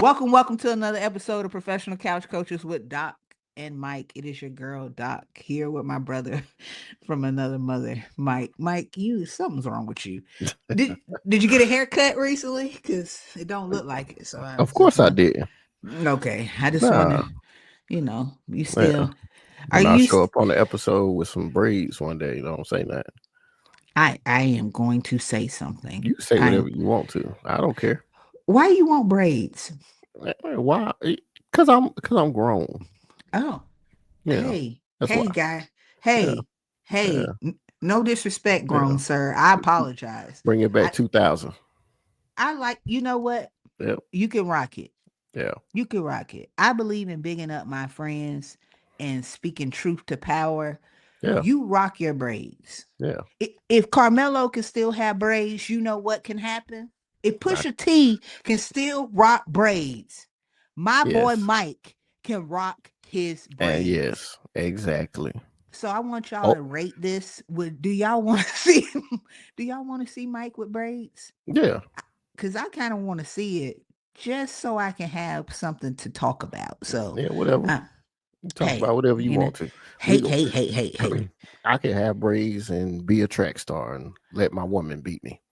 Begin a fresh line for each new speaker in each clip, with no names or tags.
Welcome to another episode of Professional Couch Coaches with Doc and Mike. It is your girl Doc here with my brother from another mother, Mike. Mike, you something's wrong with you. Did did you get a haircut recently? Because it don't look like it. So I
Of
was just
course I
wondering.
did.
Okay, I just want
Nah,
to, you
yeah.
still are
When I
you?
show up on the episode with some braids one day, don't say that.
I am going to say something.
You say
I
whatever you want to. I don't care.
Why you want braids?
Why? Cause I'm grown.
Oh,
Yeah, that's why.
hey, guy.
Yeah,
Hey,
yeah,
no disrespect, grown
yeah.
sir. I apologize.
Bring it back
I
2000.
I like, you know what?
Yep.
You can rock it.
Yeah.
You can rock it. I believe in bigging up my friends and speaking truth to power.
Yeah.
You rock your braids.
Yeah.
If Carmelo can still have braids, you know what can happen? If
I,
Pusha T can still rock braids, my boy
yes.
Mike can rock his
And
braids.
yes, exactly.
So I want y'all
Oh,
to rate this. Do y'all want to see? Do y'all want to see Mike with braids?
yeah.
Because I kind of want to see it, just so I can have something to talk about. So,
Yeah. Whatever.
uh,
You talk
hey,
about whatever you want to. We
hey,
go.
hey.
I can have braids and be a track star and let my woman beat me.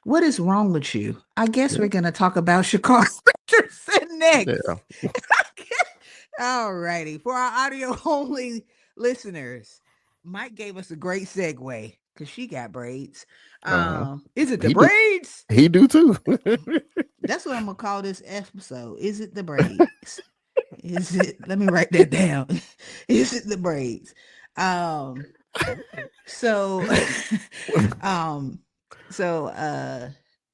What is wrong with you? I guess
Yeah.
we're gonna talk about Sha'Carri Richardson next.
Yeah.
All righty. For our audio only listeners, Mike gave us a great segue because she got braids.
Uh-huh.
Is it the
He do.
braids?
He do too.
That's what I'm gonna call this episode. Is it the braids? Is it? Let me write that down. Is it the braids? Um. So, um. So,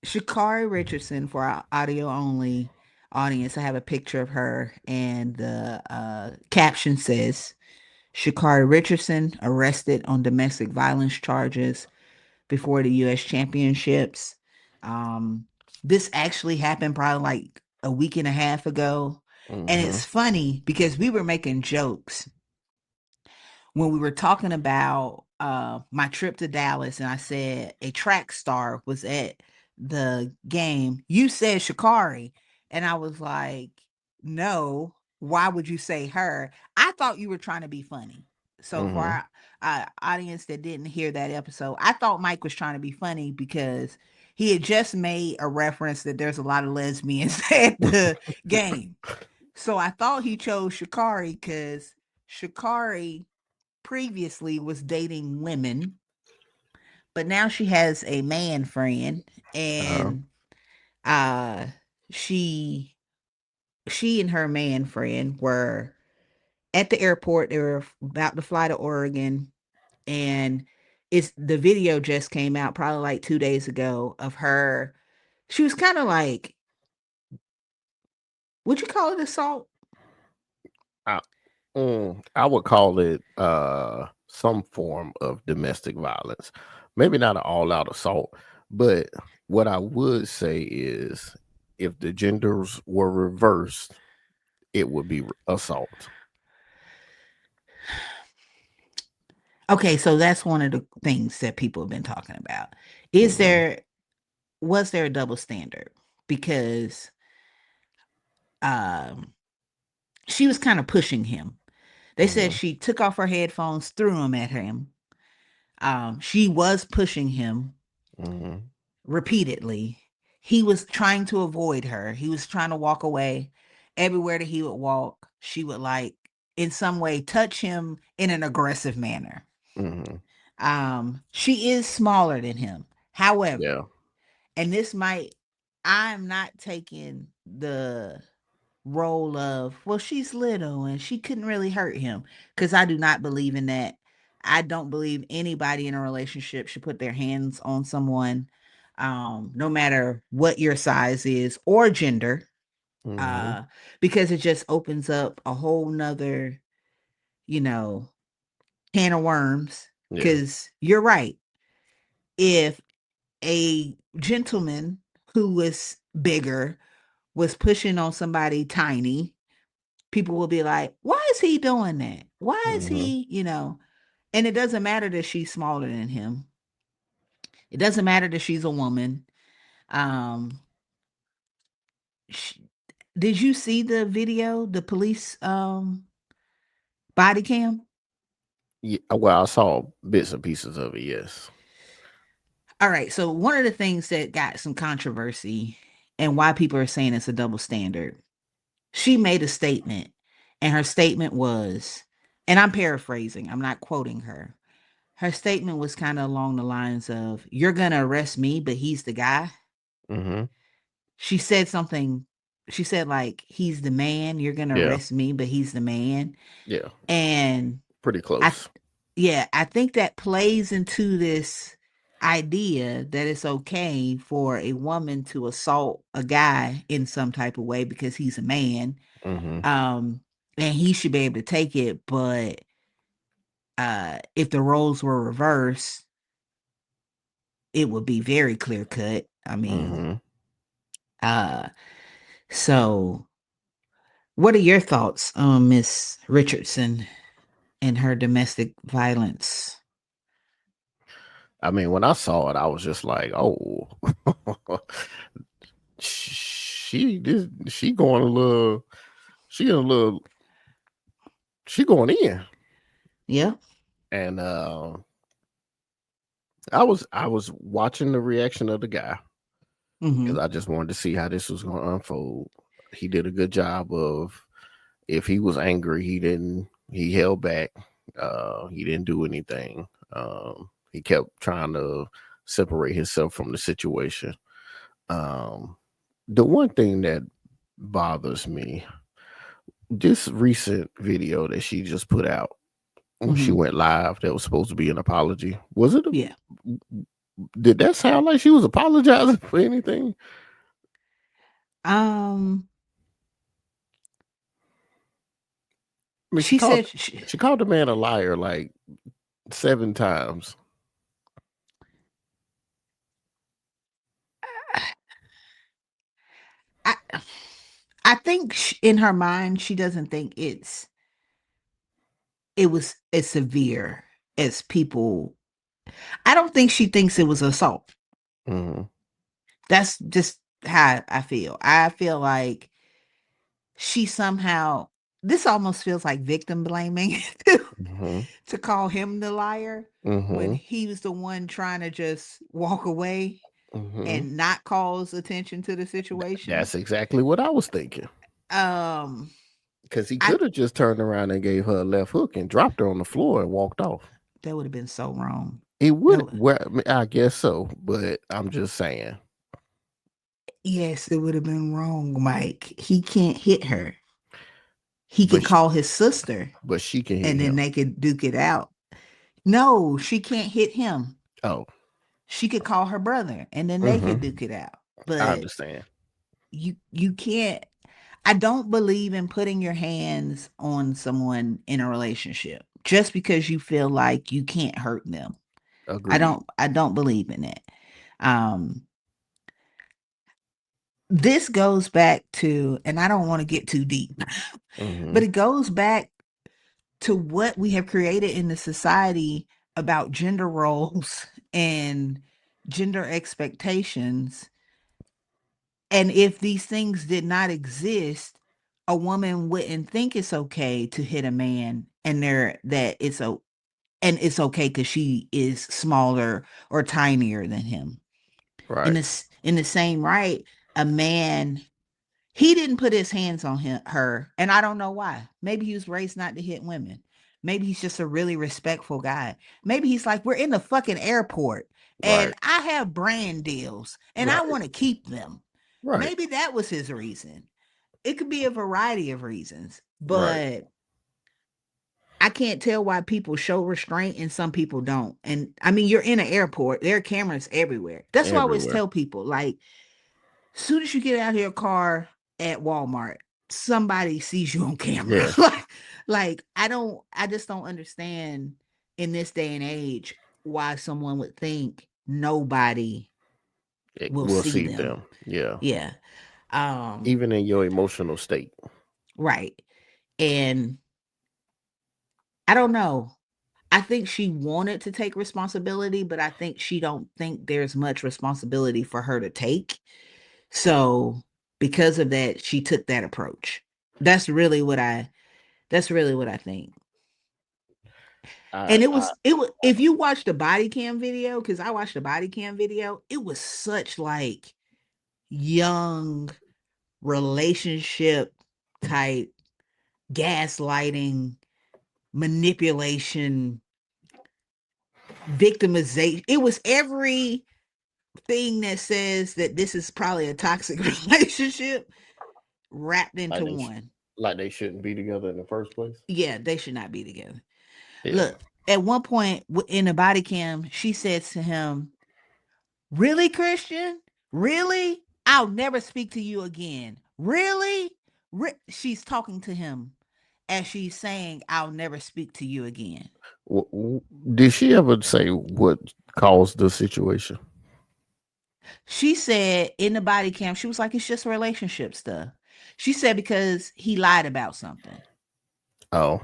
Sha'Carri Richardson for our audio only audience. I have a picture of her, and the caption says, "Sha'Carri Richardson arrested on domestic violence charges before the U.S. Championships." Um, this actually happened probably like a week and a half ago. And
Hmm.
it's funny because we were making jokes when we were talking about my trip to Dallas, and I said a track star was at the game. You said Sha'Carri, and I was like, no, why would you say her? I thought you were trying to be funny. So for
Hmm.
our audience that didn't hear that episode, I thought Mike was trying to be funny because he had just made a reference that there's a lot of lesbians at the game. So I thought he chose Sha'Carri because Sha'Carri previously was dating women, but now she has a man friend,
Uh-huh.
and uh she she and her man friend were at the airport. They were about to fly to Oregon, and it's the video just came out probably like 2 days ago of her. She was kind of like, would you call it assault?
I, I would call it some form of domestic violence. Maybe not an all-out assault, but what I would say is if the genders were reversed, it would be assault.
Okay, so that's one of the things that people have been talking about. Is
Hmm.
there was there a double standard? Because um she was kind of pushing him. They said
Hmm.
she took off her headphones, threw them at him. She was pushing him
Hmm.
repeatedly. He was trying to avoid her. He was trying to walk away. Everywhere that he would walk, she would like in some way touch him in an aggressive manner.
Hmm.
She is smaller than him. However,
Yeah.
and this might, I'm not taking the role of, well, she's little and she couldn't really hurt him, because I do not believe in that. I don't believe anybody in a relationship should put their hands on someone, no matter what your size is or gender,
Hmm.
uh, because it just opens up a whole nother, you know, can of worms.
Yeah.
Because you're right. If a gentleman who was bigger was pushing on somebody tiny, people will be like, why is he doing that? Why is
Hmm.
he? And it doesn't matter that she's smaller than him. It doesn't matter that she's a woman. Um, sh Did you see the video, the police body cam?
Yeah, well, I saw bits and pieces of it. Yes.
All right, so one of the things that got some controversy and why people are saying it's a double standard, she made a statement, and her statement was, and I'm paraphrasing, I'm not quoting her. Her statement was kind of along the lines of, "You're gonna arrest me, but he's the guy."
Mm-hmm.
She said something, she said, like, "He's the man, you're gonna
Yeah.
arrest me, but he's the man."
Yeah.
And
Pretty
I
close.
yeah, I think that plays into this idea that it's okay for a woman to assault a guy in some type of way because he's a man.
Mm-hmm.
Um, and he should be able to take it, but if the roles were reversed, it would be very clear cut. I mean,
Mm-hmm.
uh, so what are your thoughts on Miss Richardson and her domestic violence?
I mean, when I saw it, I was just like, "Oh, she going a little, she a little, she going in."
Yeah.
And I was watching the reaction of the guy because
Mm-hmm.
I just wanted to see how this was going to unfold. He did a good job of, if he was angry, he held back. He didn't do anything. He kept trying to separate himself from the situation. Um, the one thing that bothers me, this recent video that she just put out when she
Mm-hmm.
went live, that was supposed to be an apology. Was it?
Yeah.
Did that sound like she was apologizing for anything?
Um,
I mean,
she said she,
she called the man a liar like 7 times.
I I think in her mind she doesn't think it was as severe as people. I don't think she thinks it was assault.
Hmm.
That's just how I feel. I feel like she somehow, this almost feels like victim blaming to,
Hmm.
to call him the liar when
Hmm.
he was the one trying to just walk away
Hmm.
and not cause attention to the situation.
That's exactly what I was thinking.
Um,
Because he
I
could have just turned around and gave her a left hook and dropped her on the floor and walked off.
that would have been so wrong.
It
That
would,
would,
well, I guess so, but I'm just saying.
yes, it would have been wrong, Mike. He can't hit her. He could
But she,
call his sister
but she can hit
and then
him.
they could duke it out. No, she can't hit him.
Oh,
She could call her brother and then they could
hmm,
duke it out.
I
But
understand.
you can't, I don't believe in putting your hands on someone in a relationship just because you feel like you can't hurt them.
Agreed.
I don't believe in it. Um this goes back to, and I don't want to get too deep,
Hmm.
but it goes back to what we have created in the society about gender roles and gender expectations. And if these things did not exist, a woman wouldn't think it's okay to hit a man, and it's okay because she is smaller or tinier than him.
Right.
In the same right, a man, he didn't put his hands on her, and I don't know why. Maybe he was raised not to hit women. Maybe he's just a really respectful guy. Maybe he's like, we're in the fucking airport and
Right.
I have brand deals and I
Right.
want to keep them.
Right.
Maybe that was his reason. It could be a variety of reasons,
Right.
but I can't tell why people show restraint and some people don't. And I mean, you're in an airport, there are cameras everywhere. That's why I always
Everywhere.
tell people, like, soon as you get out of your car at Walmart, somebody sees you on camera.
Yes.
Like I just don't understand in this day and age why someone would think nobody will
We'll
see
see
them.
them. Yeah.
Yeah. Um,
Even in your emotional state.
right. And I don't know. I think she wanted to take responsibility, but I think she don't think there's much responsibility for her to take. So because of that, she took that approach. That's really what I think.
I,
And
I
it was if you watch the body cam video, because I watched the body cam video, it was such like young relationship type gaslighting, manipulation, victimization. It was everything that says that this is probably a toxic relationship wrapped
like
into one.
like they shouldn't be together in the first place.
Yeah, they should not be together.
Yeah.
Look, at one point in the body cam, she says to him, "Really, Christian? Really? I'll never speak to you again. Really?" She's talking to him as she's saying, "I'll never speak to you again."
Did she ever say what caused the situation?
She said in the body cam, she was like, "It's just relationship stuff." She said because he lied about something.
Oh,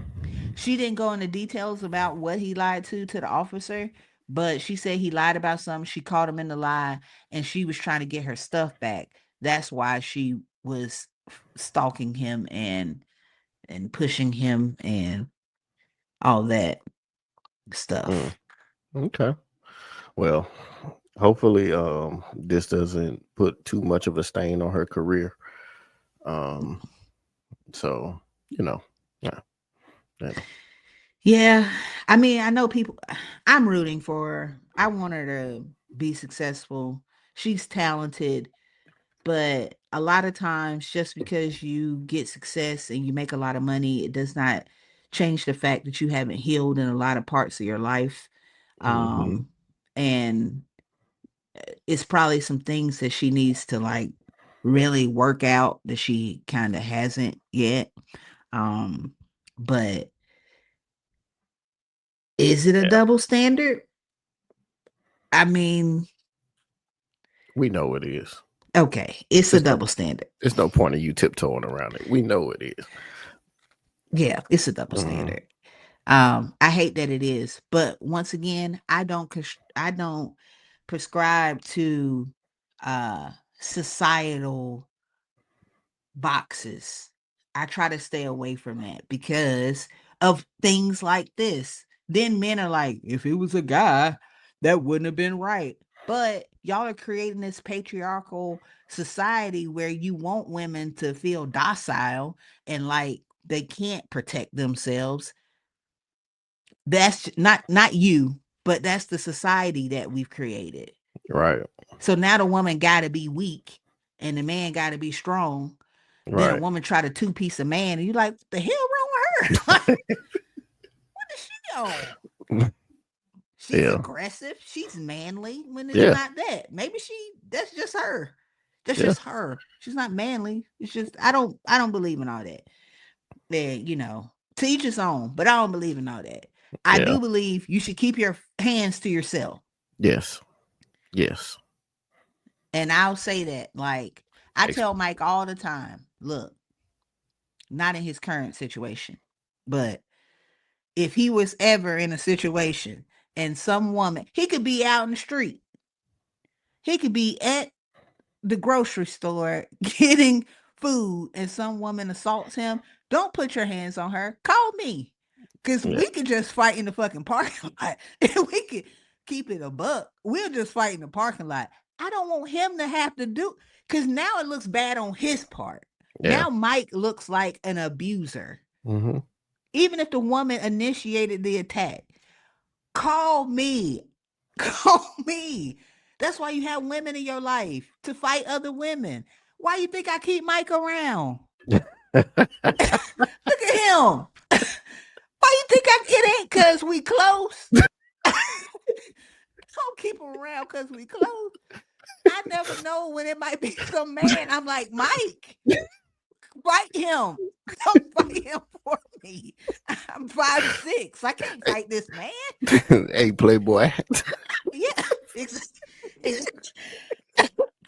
She didn't go into details about what he lied to the officer, but she said he lied about something. She caught him in the lie, and she was trying to get her stuff back. That's why she was stalking him and pushing him and all that
mm,
stuff.
okay. Well, hopefully, this doesn't put too much of a stain on her career. Um, so you know, yeah, you know,
Yeah, I mean, I know people. I'm rooting for her. I want her to be successful. She's talented. But a lot of times, just because you get success and you make a lot of money, it does not change the fact that you haven't healed in a lot of parts of your life.
hmm
Um, and it's probably some things that she needs to like really work out that she kind of hasn't yet. Um, but is it a
yeah,
double standard? I mean,
we know it is.
okay, it's a
It's no,
double standard.
it's no point in you tiptoeing around it. We know it is.
Yeah, it's a double
Mm,
standard. I hate that it is, but once again, I don't prescribe to societal boxes. I try to stay away from that because of things like this. Then men are like, if it was a guy, that wouldn't have been right. But y'all are creating this patriarchal society where you want women to feel docile and like they can't protect themselves. That's not you, but that's the society that we've created.
right,
So now the woman got to be weak and the man got to be strong. Then a
right.
woman try to two-piece a man, and you're like, what the hell wrong with her? Like, what is she on? She's
Yeah,
aggressive. She's manly when it's
yeah,
not that. Maybe that's just her. That's
yeah,
just her. She's not manly. It's just I don't believe in all that. Then, to each his own, but I don't believe in all that. I
yeah.
do believe you should keep your hands to yourself.
Yes, yes.
And I'll say that. Like, I
Ex-
tell Mike all the time, look, not in his current situation, but if he was ever in a situation and some woman, he could be out in the street, he could be at the grocery store getting food and some woman assaults him, don't put your hands on her. Call me. Cause
yeah,
we could just fight in the fucking parking lot. And we could keep it a buck. We'll just fight in the parking lot. I don't want him to have to do because now it looks bad on his part.
yeah.
Now Mike looks like an abuser.
hmm
Even if the woman initiated the attack, call me. Call me. That's why you have women in your life to fight other women. Why you think I keep Mike around? Look at him. Why you think it ain't cause we close? Don't keep him around cause we close. I never know when it might be some man. I'm like, Mike, fight him. Come fight him for me. I'm 5'6". I can't fight this man.
Hey, Playboy.
Yeah. It's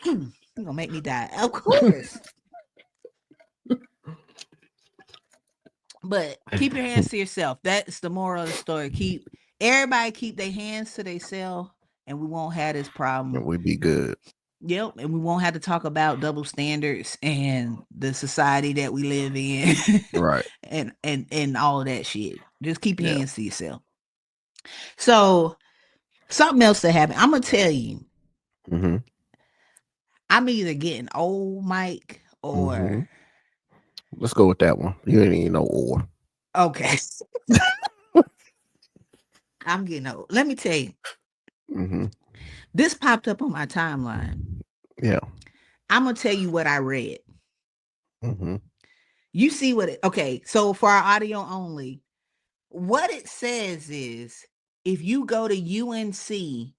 you gonna make me die. Of course. But keep your hands to yourself. That's the moral of the story. Everybody keep their hands to themselves and we won't have this problem.
We be good.
Yep, and we won't have to talk about double standards and the society that we live in
Right.
and all of that shit. Just keep your
Yeah.
hands to yourself. So something else that happened. I'm gonna tell you,
Mm-hmm.
I'm either getting old, Mike,
Mm-hmm.
or
Let's go with that one. You ain't even know or.
okay. I'm getting old. Let me tell you,
Mm-hmm.
this popped up on my timeline.
Yeah.
I'm gonna tell you what I read.
Mm-hmm.
You see what it okay, so for our audio only, what it says is if you go to UNC,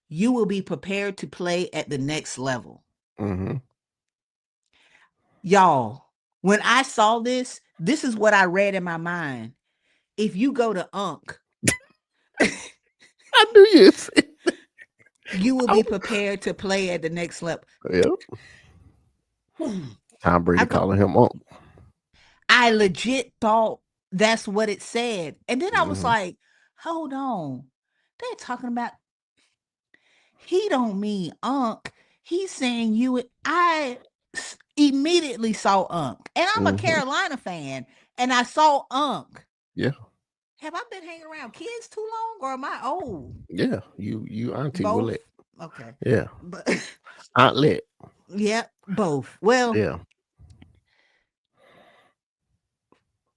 you will be prepared to play at the next level.
Mm-hmm.
Y'all, when I saw this, this is what I read in my mind. If you go to UNC,
I knew you.
you will
I,
be prepared to play at the next level.
yeah. Tom
I
Brady
thought
calling him up.
I legit thought that's what it said. And then I was
Mm-hmm.
like, hold on. They're talking about he don't mean Unc. He's saying you. Immediately saw Unc, and I'm a
Mm-hmm.
Carolina fan, and I saw Unc.
Yeah.
Have I been hanging around kids too long, or am I old?
Yeah. You Auntie Willette.
Both. Okay,
Yeah.
but
Auntlet.
yeah, both. Well,
Yeah.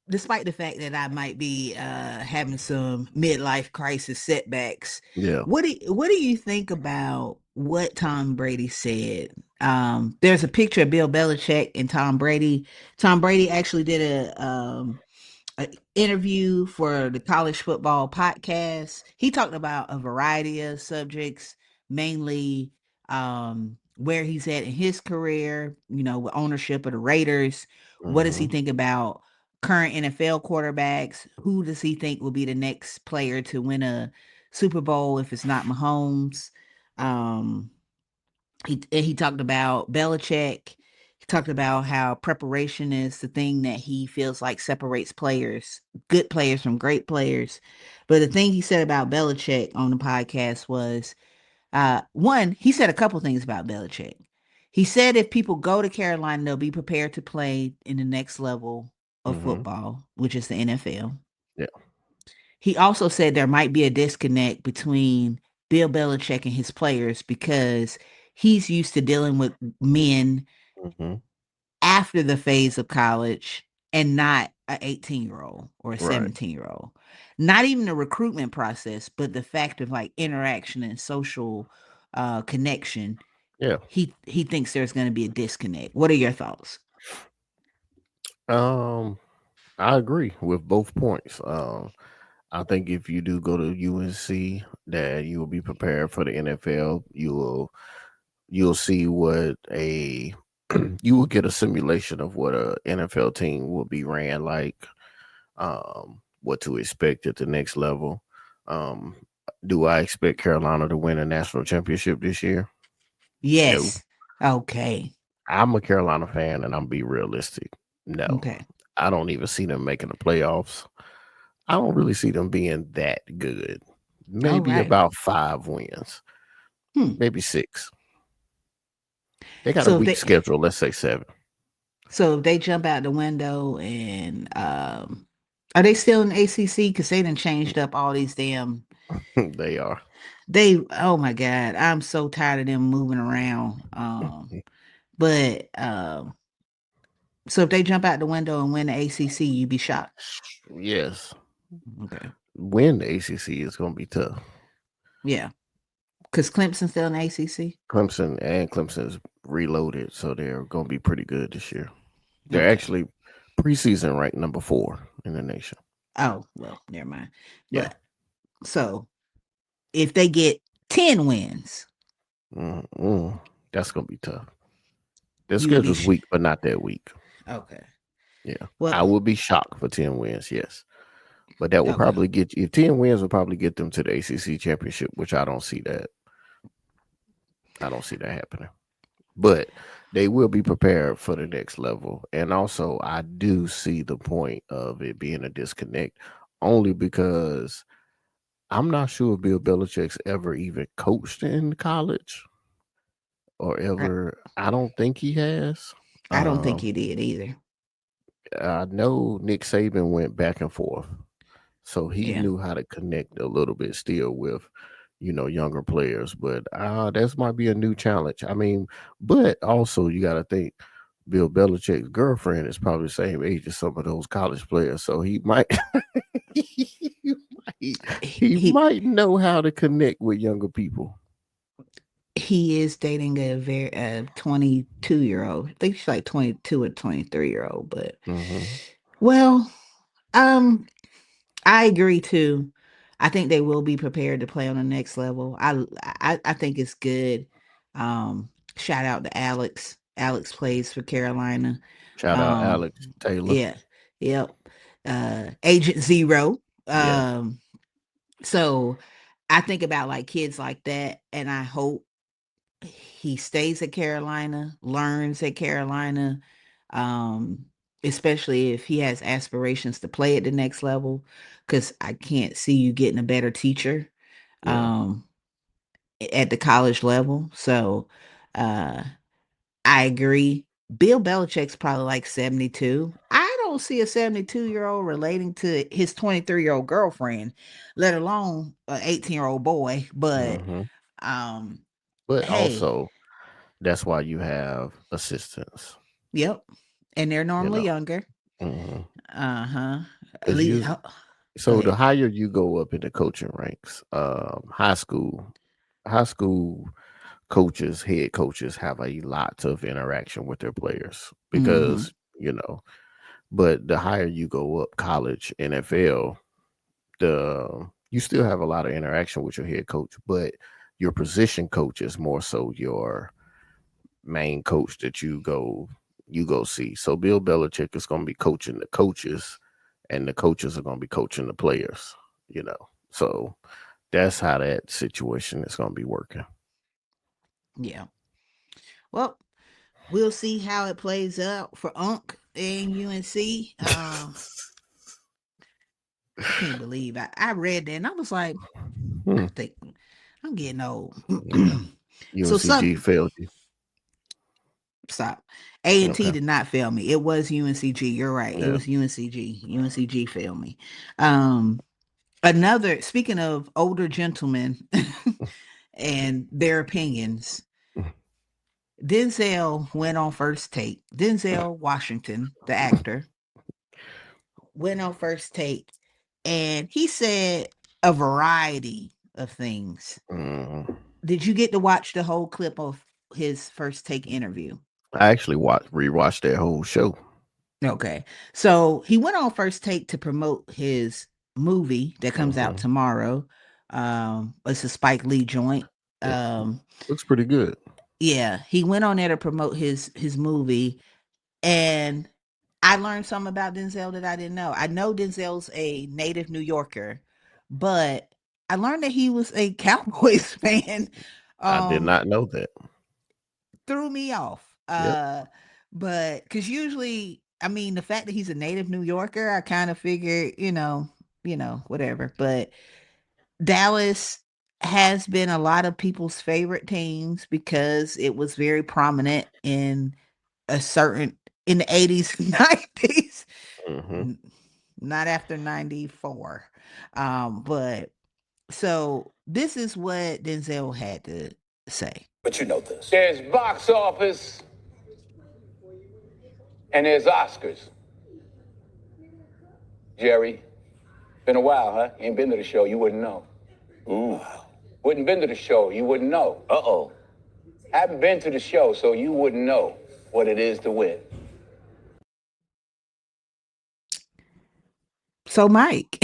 despite the fact that I might be having some midlife crisis setbacks,
Yeah.
what do you think about what Tom Brady said? There's a picture of Bill Belichick and Tom Brady. Tom Brady actually did a interview for the college football podcast. He talked about a variety of subjects, mainly where he's at in his career, with ownership of the Raiders. What does he
Mm-hmm.
think about current NFL quarterbacks? Who does he think will be the next player to win a Super Bowl if it's not Mahomes? Um, he talked about Belichick. He talked about how preparation is the thing that he feels like separates players, good players from great players. But the thing he said about Belichick on the podcast was, one, he said a couple things about Belichick. He said if people go to Carolina, they'll be prepared to play in the next level of
Mm-hmm.
football, which is the NFL.
Yeah.
He also said there might be a disconnect between Bill Belichick and his players because he's used to dealing with men
Mm-hmm.
after the phase of college and not a 18-year-old or a
Right.
17-year-old. Not even the recruitment process, but the fact of like interaction and social connection.
Yeah.
He thinks there's going to be a disconnect. What are your thoughts?
Um, I agree with both points. I think if you do go to UNC, that you will be prepared for the NFL. You'll see what a you will get a simulation of what a NFL team will be ran like. What to expect at the next level. Um, do I expect Carolina to win a national championship this year? No.
Yes. Okay.
I'm a Carolina fan, and I'm be realistic. No,
Okay.
I don't even see them making the playoffs. I don't really see them being that good.
All
Maybe
right.
about 5 wins,
Hmm.
maybe 6. They got a
So if
weak
they
schedule. Let's say 7.
so if they jump out the window and are they still in ACC? Because they done changed up all these damn
They are.
oh my God, I'm so tired of them moving around. But so if they jump out the window and win the ACC, you'd be shocked.
Yes.
Okay.
Win the ACC is going to be tough.
Yeah. Because Clemson's still in the ACC.
Clemson's reloaded, so they're going to be pretty good this year. They're
Okay.
actually preseason ranked number 4 in the nation.
Oh, well, never mind.
Yeah.
But so if they get 10 wins,
Mm-mm. That's going to be tough. Their
you would be
schedule's weak, but not that weak.
okay.
Yeah. I
Well,
would be shocked for 10 wins, yes. But that will
okay.
probably get you, if 10 wins will probably get them to the ACC championship, which I don't see that. I don't see that happening. But they will be prepared for the next level. And also, I do see the point of it being a disconnect only because I'm not sure if Bill Belichick's ever even coached in college or
I,
ever. I don't think he has.
I don't think
Um,
he did either.
I know Nick Saban went back and forth, so he
Yeah.
knew how to connect a little bit still with, younger players. But this might be a new challenge. I mean, but also you got to think Bill Belichick's girlfriend is probably the same age as some of those college players, so he might he might
He,
he
he
might know how to connect with younger people.
he is dating a very 22-year-old. I think she's like 22 or 23-year-old, but
Hmm.
well, um I agree too. I think they will be prepared to play on the next level. I think it's good. Shout out to Alex. Alex plays for Carolina.
Shout out
Um,
Alex Taylor.
yeah, yep. Agent Zero.
Yeah,
So I think about like kids like that, and I hope he stays at Carolina, learns at Carolina, um, especially if he has aspirations to play at the next level, because I can't see you getting a better teacher
yeah.
um, at the college level. So uh, I agree. Bill Belichick's probably like 72. I don't see a 72-year-old relating to his 23-year-old girlfriend, let alone an 18-year-old boy. But
Hmm.
um,
But
hey,
also, that's why you have assistants.
yep. And they're
You
normally
know,
younger.
hmm
Uh-huh. At
because
least
you.
go
So the
ahead.
higher you go up in the coaching ranks, high school coaches, head coaches have a lot of interaction with their players
Mm-hmm.
because But the higher you go up, college, NFL, you still have a lot of interaction with your head coach, but your position coach is more so your main coach that you go see. So Bill Belichick is going to be coaching the coaches, and the coaches are going to be coaching the players. You know, so that's how that situation is going to be working.
Yeah. Well, we'll see how it plays out for Unc and UNC. I can't believe I read that and I was like, I
Hmm.
think I'm getting old.
Yeah,
So
UNCG
some
failed you.
stop. A&T
Okay.
did not fail me. It was UNCG. You're right. It
Yeah.
was UNCG. UNCG failed me. Um Another, speaking of older gentlemen and their opinions, Denzel went on first take. Denzel Washington, the actor, went on first take and he said a variety of things.
Mhm.
Did you get to watch the whole clip of his first take interview?
I actually rewatched that whole show.
Okay. So he went on first take to promote his movie that comes out
Hmm.
tomorrow. It's a Spike Lee joint.
Yeah,
Um,
looks pretty good.
yeah, he went on there to promote his movie, and I learned something about Denzel that I didn't know. I know Denzel's a native New Yorker, but I learned that he was a Cowboys fan.
I did
Um,
not know that.
Threw me off.
Yep.
But because usually, I mean, the fact that he's a native New Yorker, I kind of figured, whatever. But Dallas has been a lot of people's favorite teams because it was very prominent in the 80s, 90s,
Hmm.
not after 94. But so this is what Denzel had to say.
But you know this. There's box office and there's Oscars. Jerry, been a while, huh? You ain't been to the show, you wouldn't know. Ooh. Wouldn't been to the show, you wouldn't know. Uh-oh. Haven't been to the show, so you wouldn't know what it is to win.
So Mike,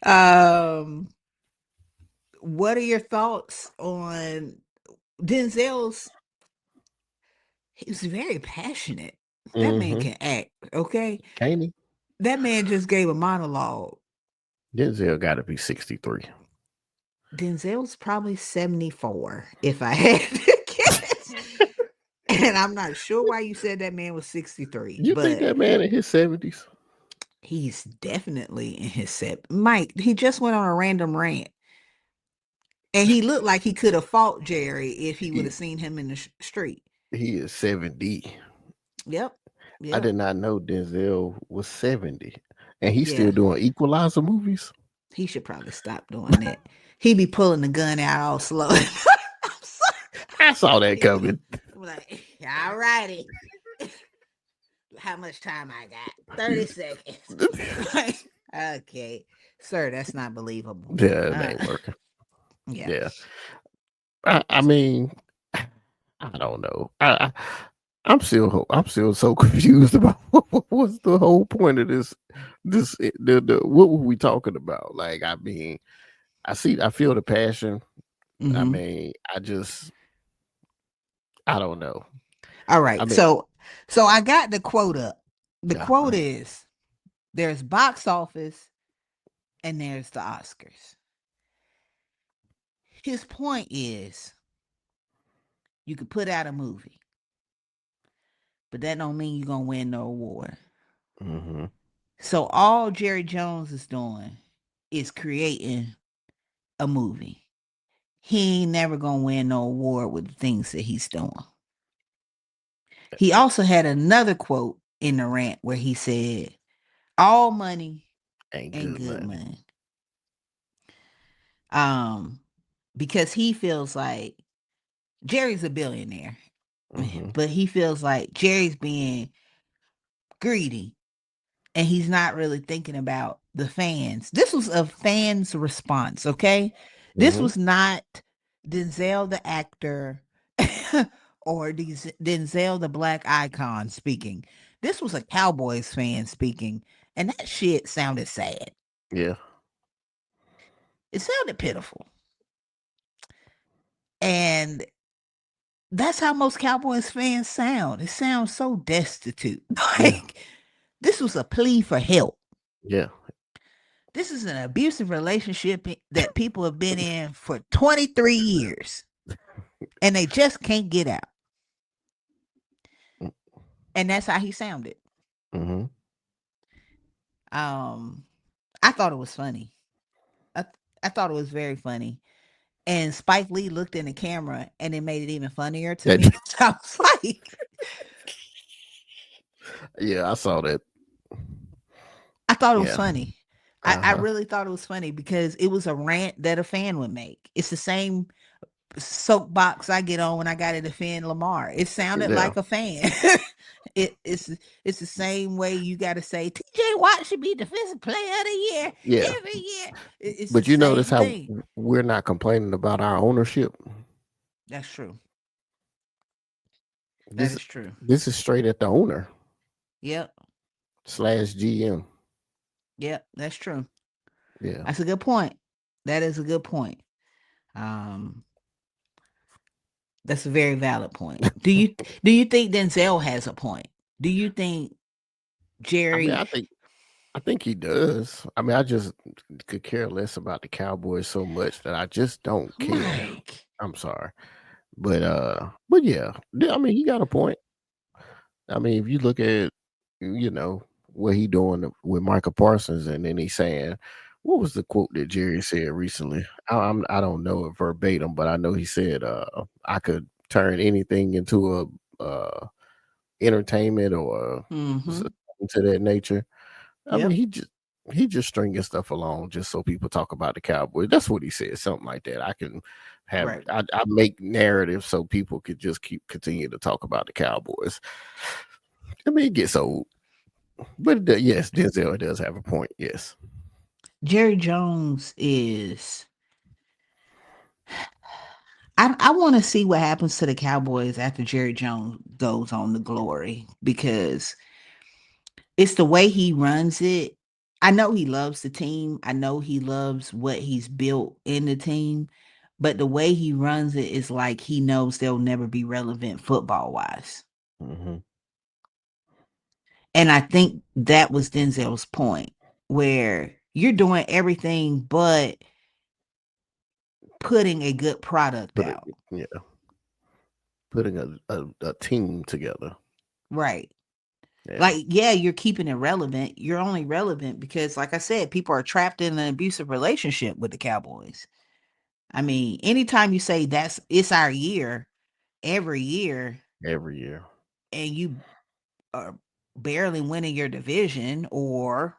um, what are your thoughts on Denzel's? He's very passionate. That man
Hmm.
can act, okay?
Can't he?
That man just gave a monologue.
Denzel got to be 63.
Denzel's probably 74, if I had to guess. And I'm not sure why you said that man was 63,
You think
but
that man in his 70s?
he's definitely in his set. Mike, he just went on a random rant. And he looked like he could have fought Jerry if he would have seen him in the street.
He is 70.
Yep.
I
Yep.
did not know Denzel was 70. And he's
Yeah.
still doing Equalizer movies.
He should probably stop doing that. He be pulling the gun out all slow. I'm sorry.
I saw that coming.
I'm like, all righty. How much time I got? 30 seconds. Okay. Sir, that's not believable.
Yeah, it ain't working.
Yeah.
I mean, I don't know. I'm still so confused about what's the whole point of this. What were we talking about? Like, I mean, I feel the passion.
Mm-hmm.
I mean, I don't know.
All right.
I mean,
so I got the quote up. The quote is, there's box office and there's the Oscars. His point is, you could put out a movie, but that don't mean you're going to win no award.
Mm-hmm.
So all Jerry Jones is doing is creating a movie. He ain't never going to win no award with the things that he's doing. He also had another quote in the rant where he said, all money ain't good money. Because he feels like Jerry's a billionaire, but he feels like Jerry's being greedy and he's not really thinking about the fans. This was a fan's response, okay? This was not Denzel the actor or Denzel the black icon speaking. This was a Cowboys fan speaking, and that shit sounded sad.
Yeah.
It sounded pitiful. And that's how most Cowboys fans sound. It sounds so destitute. Like, this was a plea for help.
Yeah.
This is an abusive relationship that people have been in for 23 years. And they just can't get out. And that's how he sounded.
Mm-hmm.
I thought it was funny. I thought it was very funny. And Spike Lee looked in the camera and it made it even funnier to me. I was like,
yeah, I saw that.
I thought it was funny. I really thought it was funny because it was a rant that a fan would make. It's the same soapbox I get on when I got to defend Lamar. It sounded like a fan. It's the same way you got to say TJ Watt should be defensive player of the year every year.
But you notice how we're not complaining about our ownership.
That's true. That is true.
This is straight at the owner.
Yep.
/GM.
Yep, that's true.
Yeah.
That's a good point. That is a good point. That's a very valid point. Do you think Denzel has a point? Do you think Jerry?
I think he does. I mean, I just could care less about the Cowboys so much that I just don't care.
Mike.
I'm sorry. But yeah. I mean, he got a point. I mean, if you look at, what he doing with Michael Parsons, and then he's saying, what was the quote that Jerry said recently? I don't know it verbatim, but I know he said, I could turn anything into a entertainment or something to that nature. I mean, he just stringing stuff along just so people talk about the Cowboys. That's what he said, something like that. I can have I make narratives so people could just continue to talk about the Cowboys. I mean, it gets old. But yes, Denzel does have a point. Yes.
Jerry Jones is. I want to see what happens to the Cowboys after Jerry Jones goes on to glory, because it's the way he runs it. I know he loves the team. I know he loves what he's built in the team, but the way he runs it is like he knows they'll never be relevant football wise.
Mm-hmm.
And I think that was Denzel's point, where you're doing everything but putting a good product out.
Yeah. Putting a team together.
Right. Yeah. Like, you're keeping it relevant. You're only relevant because, like I said, people are trapped in an abusive relationship with the Cowboys. I mean, anytime you say it's our year, every year,
every year.
and you are barely winning your division, or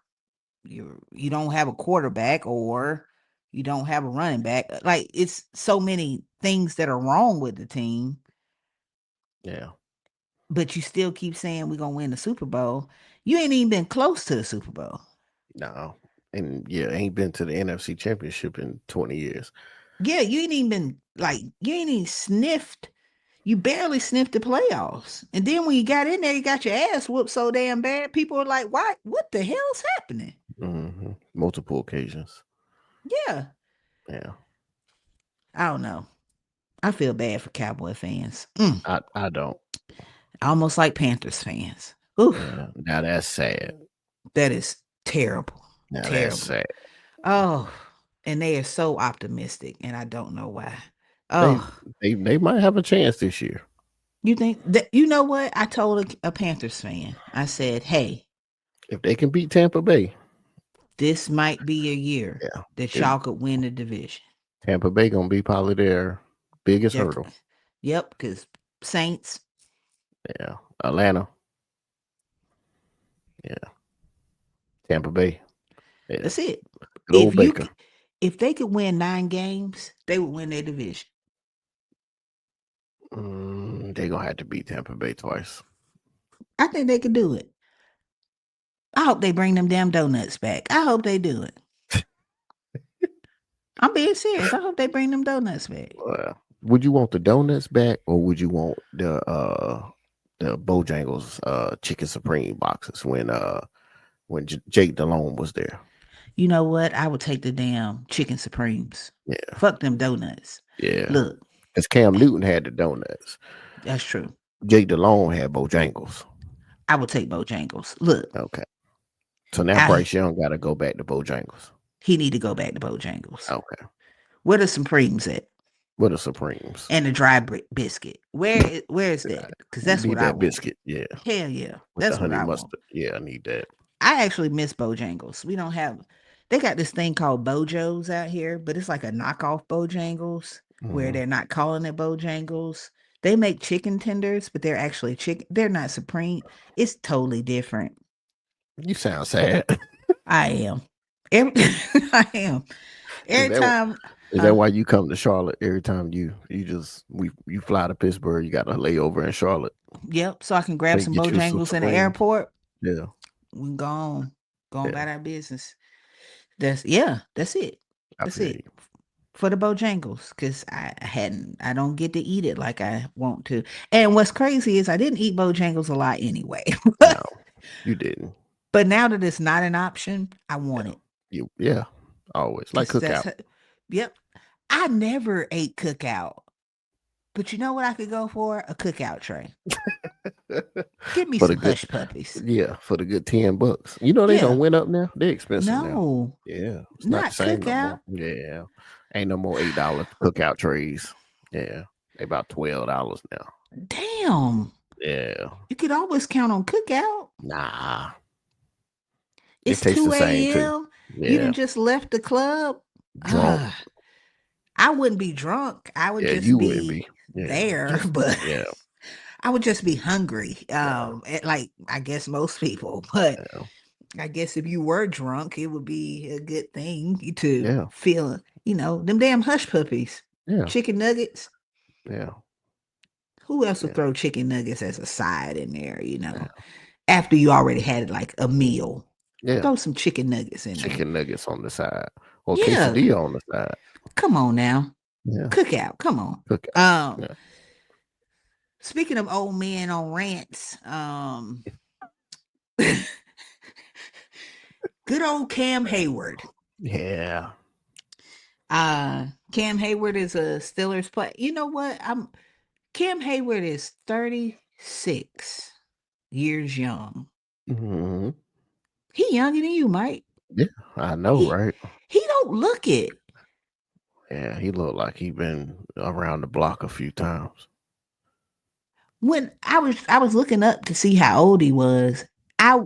you don't have a quarterback, or you don't have a running back. Like, it's so many things that are wrong with the team,
Yeah.
but you still keep saying we're gonna win the Super Bowl. You ain't even been close to the Super Bowl.
No. And yeah, ain't been to the NFC Championship in 20 years.
Yeah, you ain't even been like you ain't even sniffed. You barely sniffed the playoffs. And then when you got in there, you got your ass whooped so damn bad. People are like, "Why? What the hell's happening?"
Multiple occasions.
Yeah,
Yeah.
I don't know. I feel bad for Cowboy fans.
I don't.
Almost like Panthers fans. Oof,
Yeah. Now that's sad.
that is terrible.
Now that's
Terrible.
sad.
Oh, and they are so optimistic, and I don't know why.
They
Oh,
they might have a chance this year.
you think that, you know what? I told a Panthers fan, I said, "Hey,
If they can beat Tampa Bay,
this might be a year
yeah.
that
'Cause
y'all could win the division."
Tampa Bay gonna be probably their biggest
They're,
hurdle.
yep, because Saints,
Yeah. Atlanta. Yeah. Tampa Bay. Yeah.
that's it.
Good old Baker.
If they could win 9 games, they would win their division.
They gonna have to beat Tampa Bay twice.
I think they could do it. I hope they bring them damn donuts back. I hope they do it. I'm being serious. I hope they bring them donuts back.
Would you want the donuts back, or would you want the Bojangles chicken supreme boxes when Jake Delhomme was there?
You know what? I would take the damn chicken supremes.
Yeah.
Fuck them donuts.
Yeah.
Look,
Because Cam Newton had the donuts.
that's true.
Jake Delhomme had Bojangles.
I would take Bojangles. Look,
Okay. So now Bryce Young got to go back to Bojangles.
he need to go back to Bojangles.
Okay.
Where the Supremes at?
Where the Supremes?
And the dry biscuit. Where is that? Because that's what I want.
Biscuit. Yeah.
Hell yeah.
With
That's
the honey
what I
mustard.
want.
Yeah, I need that.
I actually miss Bojangles. We don't have, they got this thing called Bojos out here, but it's like a knockoff Bojangles where they're not calling it Bojangles. They make chicken tenders, but they're actually chicken. They're not supreme. It's totally different.
You sound sad.
I am. I am. Every time.
Is that why you come to Charlotte every time you fly to Pittsburgh? You got to lay over in Charlotte.
Yep. So I can grab some Bojangles in the airport.
Yeah.
We go about our business. That's it. That's it. For the Bojangles, because I don't get to eat it like I want to. And what's crazy is I didn't eat Bojangles a lot anyway.
No, you didn't.
But now that it's not an option, I want it.
Yeah, always. Like Cookout.
Yep. I never ate Cookout. But you know what I could go for? A Cookout tray. Give me some hush puppies.
Yeah, for the good $10. You know they don't went up now. They're expensive now.
No.
Yeah. It's
not
the same
Cookout.
No more. Yeah. Ain't no more $8 Cookout trays. Yeah. They about $12 now.
Damn.
Yeah.
You could always count on Cookout.
Nah.
It's 2 a.m.
Yeah.
You done just left the club.
Drunk.
I wouldn't be drunk. I would just be there, but I would just be hungry. Like I guess most people, but I guess if you were drunk, it would be a good thing to feel, them damn hush puppies.
Yeah.
Chicken nuggets.
Yeah.
Who else would throw chicken nuggets as a side in there, after you already had like a meal?
Yeah.
Throw some chicken nuggets in there.
Chicken nuggets on the side. Or quesadilla on the side.
Come on now.
Yeah.
Cookout. Come on.
Cookout.
Speaking of old men on rants, good old Cam Heyward.
Yeah.
Cam Heyward is a Steelers player. You know what? Cam Heyward is 36 years young.
Mm-hmm.
He younger than you, Mike.
Yeah, I know, right?
He don't look it.
Yeah, he looked like he been around the block a few times.
When I was looking up to see how old he was,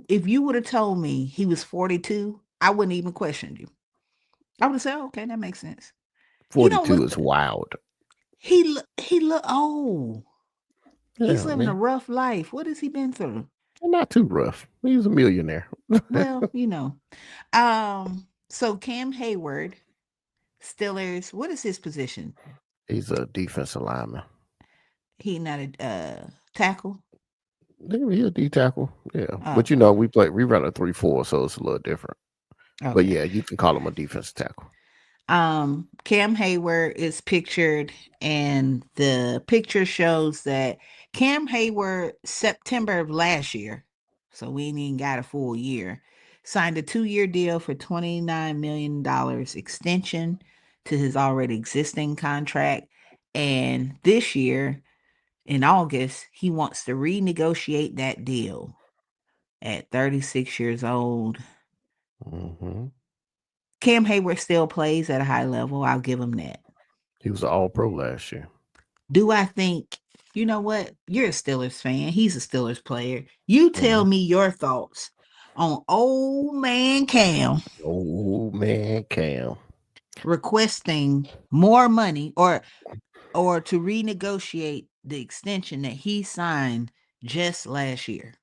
if you would have told me he was 42, I wouldn't even question you. I would have said, okay, that makes sense. He don't
42
look.
is wild.
He look old. He's
Yeah,
living a
man.
rough life. What has he been through?
Not too rough. He was a millionaire.
Well, So Cam Heyward, Steelers. What is his position?
He's a defensive lineman.
He not a tackle.
He a D tackle. Yeah. But
Okay.
we run a 3-4, so it's a little different. But
Okay.
yeah, you can call him a defensive tackle.
Cam Heyward is pictured, and the picture shows that Cam Heyward, September of last year, so we ain't even got a full year, signed a 2-year deal for $29 million extension to his already existing contract. And this year, in August, he wants to renegotiate that deal at 36 years old.
Hmm.
Cam Heyward still plays at a high level. I'll give him that.
He was an all pro last year.
Do I think, you know what? You're a Steelers fan. He's a Steelers player. You tell
Hmm.
me your thoughts on old man Cam
Oh man, Cam.
requesting more money or to renegotiate the extension that he signed just last year.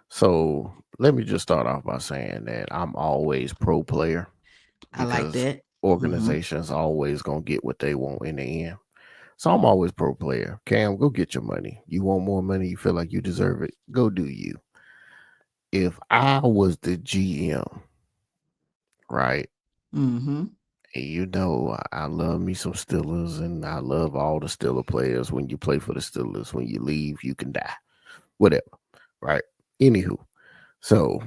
So let me just start off by saying that I'm always pro player
I like
because
that. Mm-hmm.
organizations always gonna get what they want in the end. So I'm always pro player. Cam, go get your money. You want more money, you feel like you deserve it, go do you. If I was the GM, right?
Mm-hmm.
And I love me some Steelers and I love all the Steeler players. When you play for the Steelers, when you leave, you can die. Whatever. Right. Anywho. So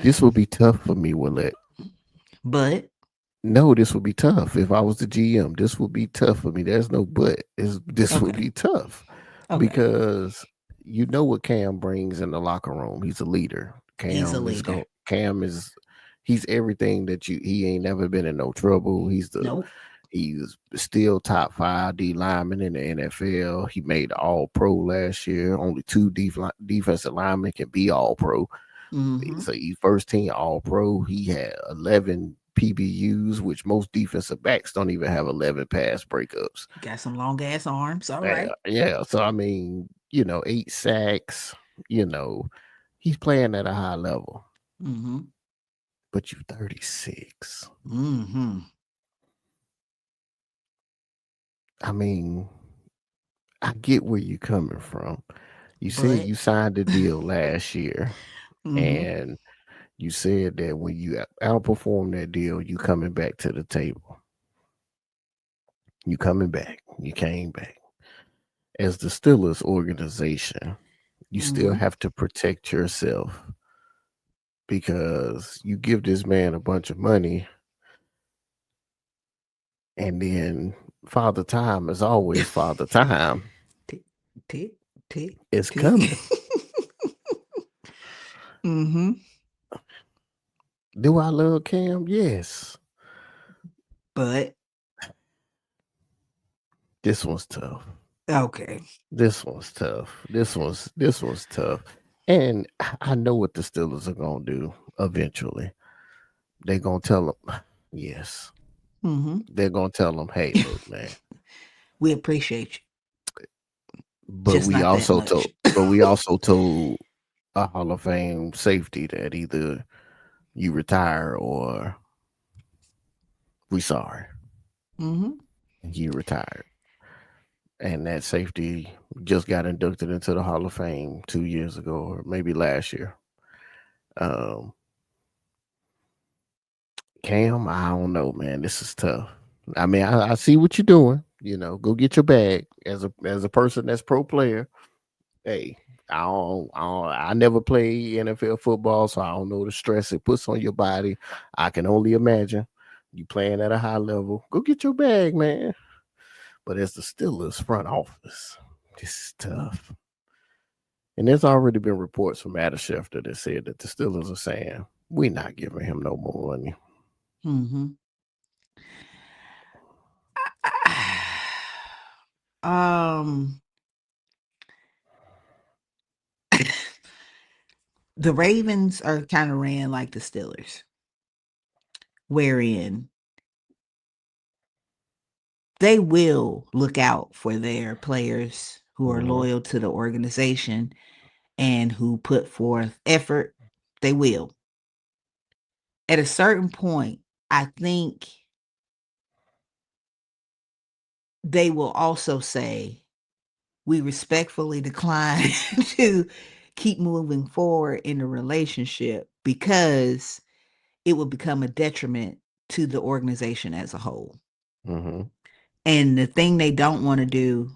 this would be tough for me, Willette.
But
No, this would be tough. If I was the GM, this would be tough for me. There's no but. This would
okay.
be tough
Okay.
because you know what Cam brings in the locker room. He's a leader.
He's a leader.
Cam is he's everything he ain't never been in no trouble.
Nope.
He's still top 5 D lineman in the NFL. He made all pro last year. Only 2 defensive linemen can be all pro.
Mm-hmm.
So he first team all pro. He had 11 PBUs, which most defensive backs don't even have 11 pass breakups.
Got some long ass arms. All right.
Yeah. So I mean, 8 sacks, he's playing at a high level.
Mm-hmm.
But you 36.
Mm-hmm.
I mean, I get where you're coming from. You said
But
you signed a deal last year,
mm-hmm.
and you said that when you outperform that deal, you coming back to the table. You coming back. You came back. As the Steelers organization, you still
Mm-hmm.
have to protect yourself because you give this man a bunch of money, and then Father Time is always Father Time.
Tick, tick, tick,
It's
tick.
coming.
Mm-hmm.
Do I love Cam? Yes.
But
This one's tough.
okay.
This one's tough. This one's tough. And I know what the Steelers are gonna do eventually. They're gonna tell them, yes.
Mm-hmm.
They're gonna tell them, hey, look, man.
We appreciate you.
But
Just
we
not that
also
much.
told a Hall of Fame safety that either you retire or we sorry.
Mm-hmm.
You retired. And that safety just got inducted into the Hall of Fame 2 years ago, or maybe last year. Cam, I don't know, man. This is tough. I mean, I see what you're doing. Go get your bag as a person that's pro player. Hey, I never played NFL football, so I don't know the stress it puts on your body. I can only imagine you playing at a high level. Go get your bag, man. But as the Steelers front office, this is tough. And there's already been reports from Adam Schefter that said that the Steelers are saying we're not giving him no more money.
Mm-hmm. um the Ravens are kind of ran like the Steelers, wherein they will look out for their players who are
Mm-hmm.
loyal to the organization and who put forth effort. They will. At a certain point, I think they will also say, we respectfully decline to keep moving forward in the relationship because it will become a detriment to the organization as a whole.
Mm-hmm.
And the thing they don't want to do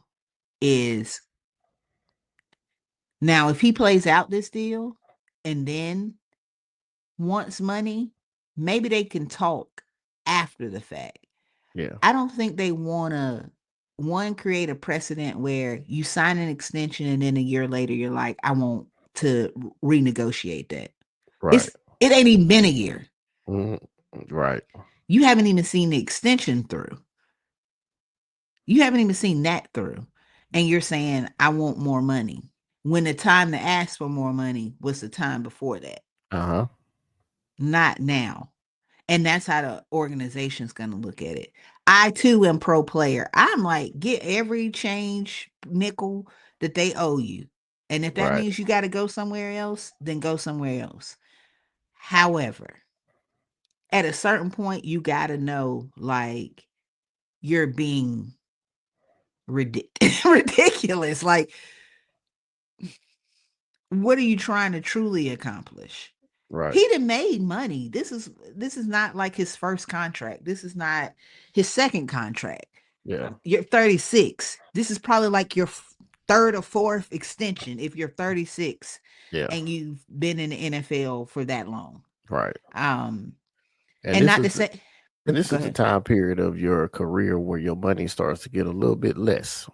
is, now, if he plays out this deal and then wants money, maybe they can talk after the fact.
Yeah.
I don't think they want to, one, create a precedent where you sign an extension and then a year later you're like, I want to renegotiate that.
Right.
It ain't even been a year.
Mm-hmm. Right.
You haven't even seen the extension through. You haven't even seen that through. And you're saying, I want more money. When the time to ask for more money was the time before that,
Uh-huh.
not now. And that's how the organization's going to look at it. I too am pro player. I'm like, get every change nickel that they owe you. And if that
Right.
means you got to go somewhere else, then go somewhere else. However, at a certain point, you got to know, like, you're being ridiculous. Like, what are you trying to truly accomplish?
Right.
He done made money. This is not like his first contract. This is not his second contract.
Yeah.
You're 36. This is probably like your third or fourth extension if you're 36
Yeah.
and you've been in the NFL for that long.
Right.
Um,
And
and
this
not to
is the
say,
and this
go
is the
ahead.
time period of your career where your money starts to get a little bit less.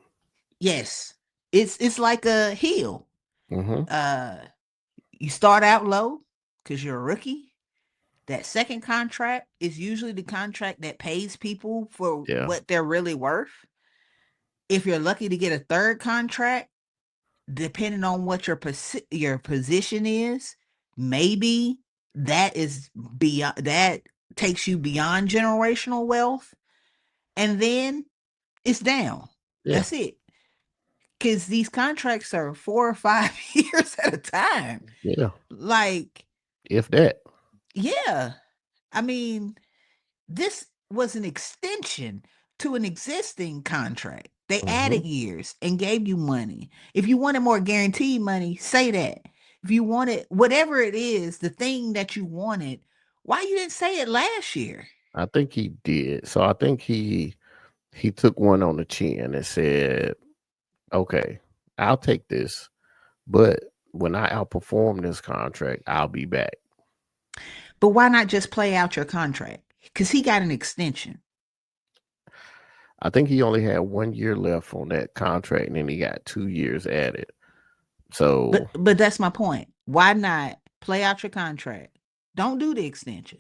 Yes, it's like a hill.
Mm-hmm.
Uh, you start out low because you're a rookie. That second contract is usually the contract that pays people for
Yeah.
what they're really worth. If you're lucky to get a third contract, depending on what your position is, maybe that is beyond, that takes you beyond generational wealth, and then it's down.
Yeah.
That's it. Because these contracts are 4 or 5 years at a time.
Yeah.
Like,
If that.
yeah, I mean, this was an extension to an existing contract. They
Mm-hmm.
added years and gave you money. If you wanted more guaranteed money, say that. If you wanted whatever it is, the thing that you wanted, why you didn't say it last year?
I think he did. So I think he took one on the chin and said, "Okay, I'll take this, but when I outperform this contract, I'll be back."
But why not just play out your contract? Because he got an extension.
I think he only had 1 year left on that contract, and then he got 2 years added. So
But that's my point. Why not play out your contract? Don't do the extension.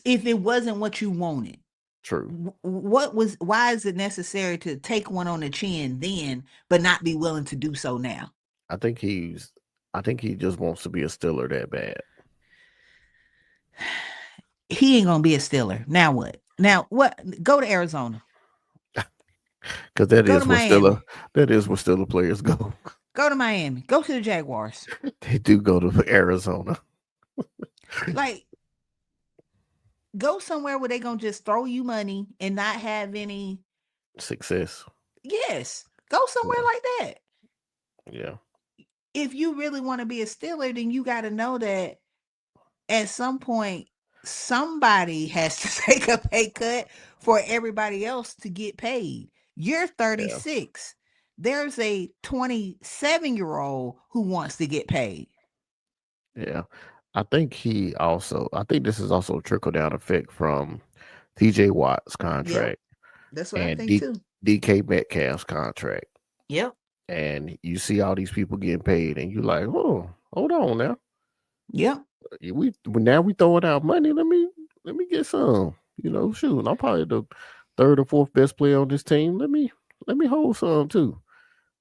If it wasn't what you wanted,
true.
why is it necessary to take one on the chin then but not be willing to do so now?
I think he just wants to be a Steeler that bad.
He ain't gonna be a Steeler. Now what? Now what? Go to Arizona.
Because that
Go
is
to
where
Miami.
Steeler players go.
Go to Miami. Go to the Jaguars.
They do go to Arizona.
Like, go somewhere where they gonna just throw you money and not have any.
Success.
Yes, go somewhere
Yeah.
like that.
Yeah.
If you really want to be a Steeler, then you got to know that at some point somebody has to take a pay cut for everybody else to get paid. You're
Yeah.
36. There's a 27-year-old who wants to get paid.
Yeah. I think this is also a trickle down effect from TJ Watt's
Yep,
contract
that's what I
and
think too.
DK Metcalf's contract.
Yep,
And you see all these people getting paid, and you like, oh, hold on now.
yep.
We throwing out money. Let me get some. Shoot, I'm probably the third or fourth best player on this team. Let me hold some too.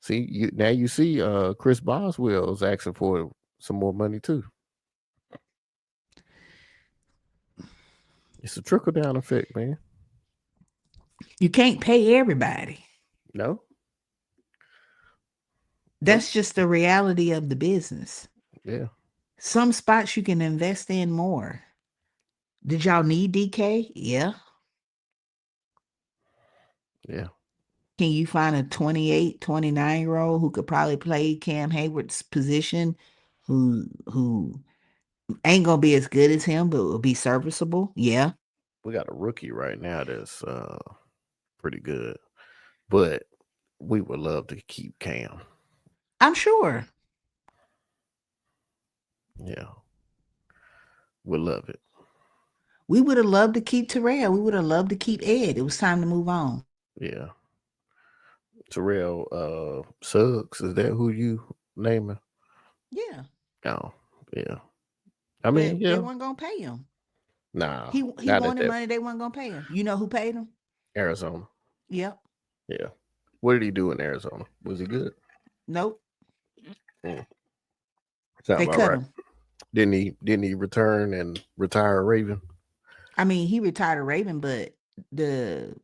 See, you see Chris Boswell's asking for some more money too. It's a trickle down effect, man.
You can't pay everybody.
No, nope.
That's just the reality of the business.
Yeah,
Some spots you can invest in more. Did y'all need DK? Yeah.
yeah.
Can you find a 28, 29-year-old who could probably play Cam Heyward's position who ain't gonna be as good as him, but will be serviceable? Yeah.
We got a rookie right now that's pretty good, but we would love to keep Cam.
I'm sure.
Yeah, we love it.
We would have loved to keep Terrell. We would have loved to keep Ed. It was time to move on.
Yeah, Terrell Suggs, is that who you naming?
Yeah.
Oh, yeah. I
But
mean,
they
yeah.
weren't gonna pay him.
Nah,
He
not at
wanted
that
money, they weren't gonna pay him. You know who paid him?
Arizona.
Yep.
Yeah. What did he do in Arizona? Was he good?
Nope.
Mm, sound
They
about
cut
right.
him.
Didn't he return and retire a Raven?
I mean, he retired a Raven, but the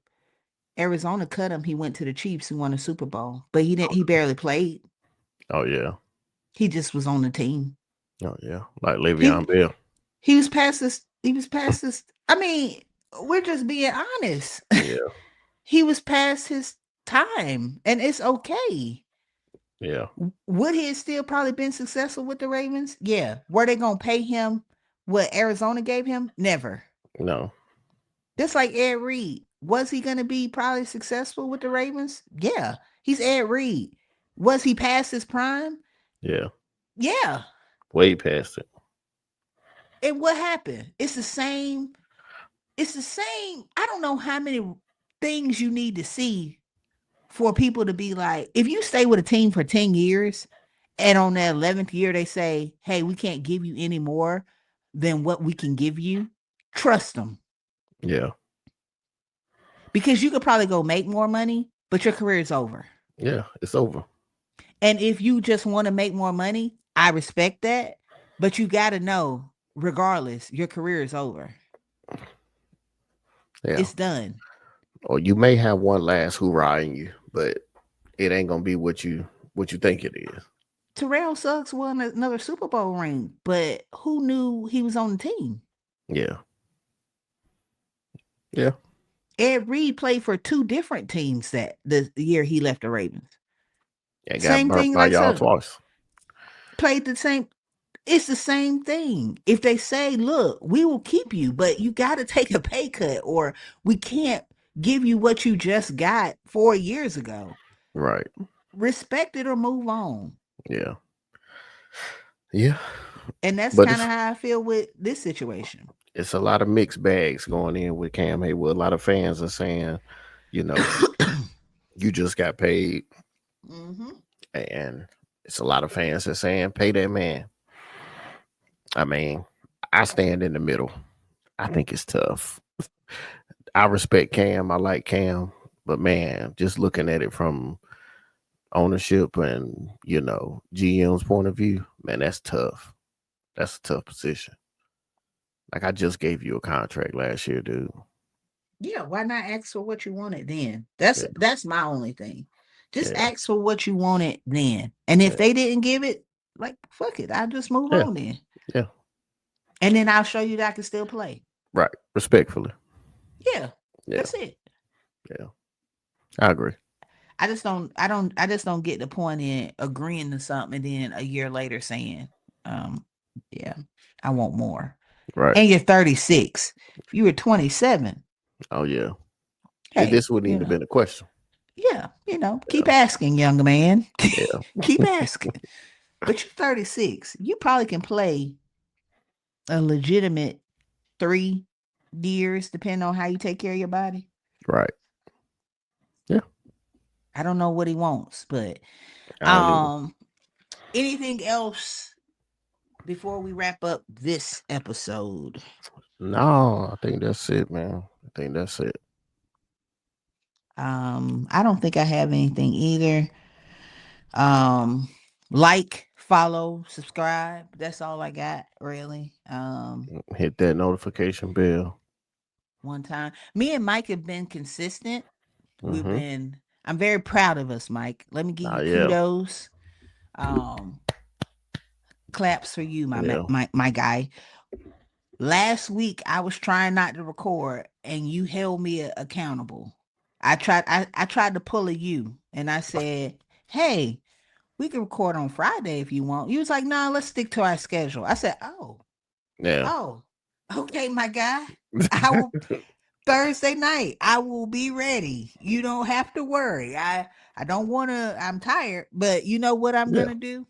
Arizona cut him. He went to the Chiefs and won a Super Bowl. But he barely played.
Oh yeah.
He just was on the team.
Oh yeah. Like Le'Veon
He
Bell.
he was past this. He was past this. I mean, we're just being honest.
Yeah.
He was past his time, and it's okay.
Yeah.
Would he have still probably been successful with the Ravens? Yeah. Were they gonna pay him what Arizona gave him? Never.
No.
Just like Ed Reed. Was he gonna be probably successful with the Ravens? Yeah. He's Ed Reed. Was he past his prime?
Yeah.
Yeah.
Way past it.
And what happened? It's the same. It's the same. I don't know how many things you need to see for people to be like, if you stay with a team for 10 years and on that 11th year they say, hey, we can't give you any more than what we can give you, trust them.
Yeah.
Because you could probably go make more money, but your career is over.
Yeah. It's over.
And if you just want to make more money, I respect that. But you got to know, regardless, your career is over.
Yeah.
It's done.
Or you may have one last hoorah in you, but it ain't gonna be what you think it is.
Terrell Suggs won another Super Bowl ring, but who knew he was on the team?
Yeah. Yeah.
Ed Reed played for two different teams that the year he left the Ravens.
And got
Same
burnt
thing
by
like
y'all
so.
twice.
Played the same. It's the same thing. If they say, look, we will keep you, but you got to take a pay cut, or we can't give you what you just got 4 years ago.
Right.
Respect it or move on.
Yeah. Yeah.
And that's
But
kind of how I feel with this situation.
it's a lot of mixed bags going in with Cam Heyward. A lot of fans are saying, you know, you just got paid,
Mm-hmm.
and it's a lot of fans that saying, pay that man. I mean, I stand in the middle. I think it's tough. I respect Cam. I like Cam, but man, just looking at it from ownership and GM's point of view, man, that's tough. That's a tough position. Like I just gave you a contract last year, dude.
Yeah, why not ask for what you wanted then? That's my only thing. Just
Yeah,
ask for what you wanted then. And if
yeah,
they didn't give it, like fuck it. I'll just move
yeah,
on then.
yeah.
And then I'll show you that I can still play.
Right. Respectfully.
Yeah.
Yeah,
That's it.
yeah. I agree.
I just don't get the point in agreeing to something and then a year later saying, yeah, I want more.
Right.
And you're 36. If you were 27,
Oh yeah.
hey,
This wouldn't even have been a question.
yeah, keep
Yeah.
asking, young man.
Yeah.
Keep asking. But you're 36. You probably can play a legitimate 3 years, depending on how you take care of your body.
Right. Yeah.
I don't know what he wants, but
I don't either.
anything else before we wrap up this episode?
No, I think that's it, man. I think that's it.
I don't think I have anything either. Like, follow, subscribe. That's all I got, really.
Hit that notification bell.
one time. Me and Mike have been consistent.
Mm-hmm.
I'm very proud of us, Mike. Let me give you
Yeah.
kudos. Um, Claps for you,
Yeah.
my guy. Last week I was trying not to record and you held me accountable. I tried to pull a you and I said, "Hey, we can record on Friday if you want." You was like, "Nah, let's stick to our schedule." I said,
Yeah.
"Oh, okay, my guy. I will Thursday night. I will be ready. You don't have to worry. I don't want to. I'm tired, but you know what I'm
Yeah.
gonna do?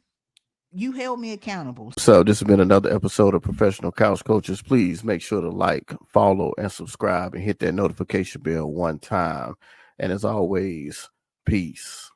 You held me accountable."
So this has been another episode of Professional Couch Coaches. Please make sure to like, follow, and subscribe and hit that notification bell one time. And as always, peace.